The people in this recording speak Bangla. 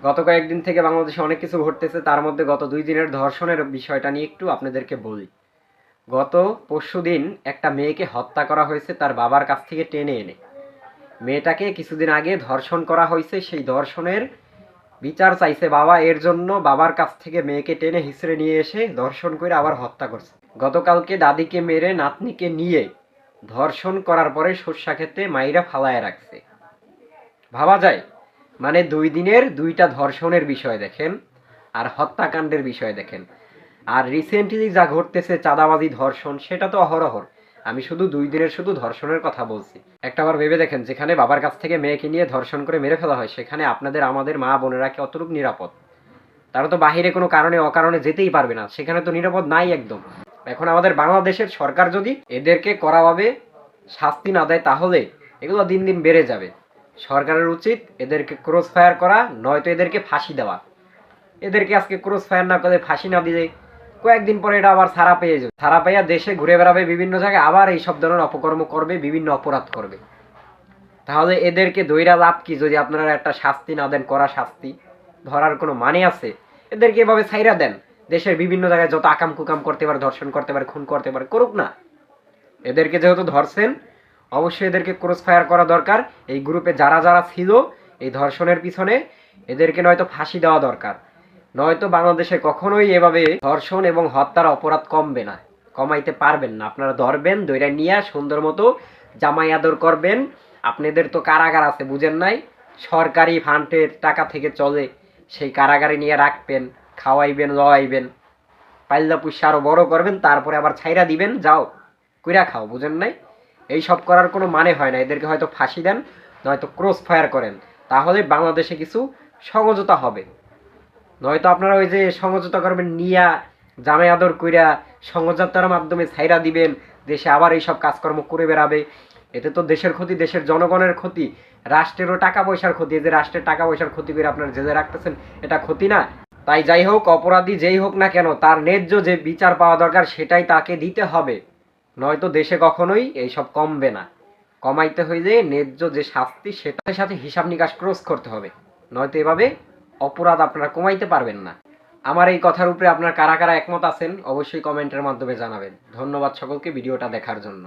গত কয়েকদিন থেকে বাংলাদেশে অনেক কিছু ঘটতেছে, তার মধ্যে গত 2 দিনের ধর্ষণের বিষয়টা নিয়ে একটু আপনাদেরকে বলি। গত পরশুদিন একটা মেয়েকে হত্যা করা হয়েছে তার বাবার কাছ থেকে টেনে এনে। মেয়েটাকে কিছুদিন আগে ধর্ষণ করা হয়েছে, সেই ধর্ষণের বিচার চাইছে বাবা, এর জন্য বাবার কাছ থেকে মেয়েকে টেনে হিঁচড়ে নিয়ে এসে ধর্ষণ করে আবার হত্যা করছে। গতকালকে দাদিকে মেরে নাতনিকে নিয়ে ধর্ষণ করার পরে সর্ষা ক্ষেতে মাইরা ফালায় রাখছে। ভাবা যায়? মানে 2 দিনের 2টা ধর্ষণের বিষয় দেখেন, আর হত্যাকাণ্ডের বিষয় দেখেন। আর রিসেন্টলি যা ঘটতেছে চাঁদাবাজি ধর্ষণ, সেটা তো অহরহর। আমি শুধু 2 দিনের শুধু ধর্ষণের কথা বলছি। একটাবার ভেবে দেখেন, যেখানে বাবার কাছ থেকে মেয়েকে নিয়ে ধর্ষণ করে মেরে ফেলা হয়, সেখানে আপনাদের আমাদের মা বোনেরা কি অতটুকু নিরাপদ? তারা তো বাহিরে কোনো কারণে অকারণে যেতেই পারবে না, সেখানে তো নিরাপদ নাই একদম। এখন আমাদের বাংলাদেশের সরকার যদি এদেরকে কড়াভাবে শাস্তি না দেয়, তাহলে এগুলো দিন দিন বেড়ে যাবে। সরকারের উচিত এদেরকে ক্রস ফায়ার করা, নয়তো এদেরকে ফাঁসি দেওয়া। এদেরকে আজকে ক্রস ফায়ার না করে ফাঁসি না দিলে কয়েকদিন পরে এটা আবার ছাড়া পেয়ে যাবে। ছাড়া পাইয়া দেশে ঘুরে বেড়াবে বিভিন্ন জায়গায়, আবার এইসব ধরনের অপকর্ম করবে, বিভিন্ন অপরাধ করবে। তাহলে এদেরকে ধইরা লাভ কি যদি আপনারা একটা শাস্তি না দেন, করা শাস্তি? ধরার কোনো মানে আছে? এদেরকে এভাবে ছাইরা দেন, দেশের বিভিন্ন জায়গায় যত আকাম কুকাম করতে পারে, ধর্ষণ করতে পারে, খুন করতে পারে, করুক না। এদেরকে যেহেতু ধরছেন, অবশ্যই এদেরকে ক্রস ফায়ার করা দরকার। এই গ্রুপে যারা যারা ছিল এই ধর্ষণের পিছনে, এদেরকে নয়তো ফাঁসি দেওয়া দরকার, নয়তো বাংলাদেশে কখনোই এভাবে ধর্ষণ এবং হত্যার অপরাধ কমবে না, কমাইতে পারবেন না। আপনারা ধরবেন, দইরা নিয়ে সুন্দর মতো জামাই আদর করবেন। আপনাদের তো কারাগার আছে, বুঝেন নাই? সরকারি ফান্ডের টাকা থেকে চলে, সেই কারাগারে নিয়ে রাখবেন, খাওয়াইবেন, লওয়াইবেন, পাইল্লা পুষে আরো বড় করবেন, তারপরে আবার ছাইরা দিবেন, যাও কইরা খাও, বুঝেন নাই? এই সব করার কোনো মানে হয় না। এদেরকে হয়তো ফাঁসি দেন, নয়তো ক্রস ফায়ার করেন, তাহলে বাংলাদেশে কিছু সমঝোতা হবে। নয়তো আপনারা ওই যে সমঝোতা করবেন নিয়া, জামাই আদর কইরা সমঝোতার মাধ্যমে ছাইরা দিবেন, দেশে আবার এইসব কাজকর্ম করে বেড়াবে। এতে তো দেশের ক্ষতি, দেশের জনগণের ক্ষতি, রাষ্ট্রেরও টাকা পয়সার ক্ষতি। এই যে রাষ্ট্রের টাকা পয়সার ক্ষতি করে আপনারা জেলে রাখতেছেন, এটা ক্ষতি না? তাই যাই হোক, অপরাধী যেই হোক না কেন, তার ন্যায্য যে বিচার পাওয়া দরকার সেটাই তাকে দিতে হবে, নয়তো দেশে কখনোই এইসব কমবে না। কমাইতে হইলে ন্যায্য যে শাস্তি, সেটার সাথে হিসাব নিকাশ ক্রস করতে হবে, নয়তো এভাবে অপরাধ আপনারা কমাইতে পারবেন না। আমার এই কথার উপরে আপনার কারা কারা একমত আছেন অবশ্যই কমেন্টের মাধ্যমে জানাবেন। ধন্যবাদ সকলকে ভিডিওটা দেখার জন্য।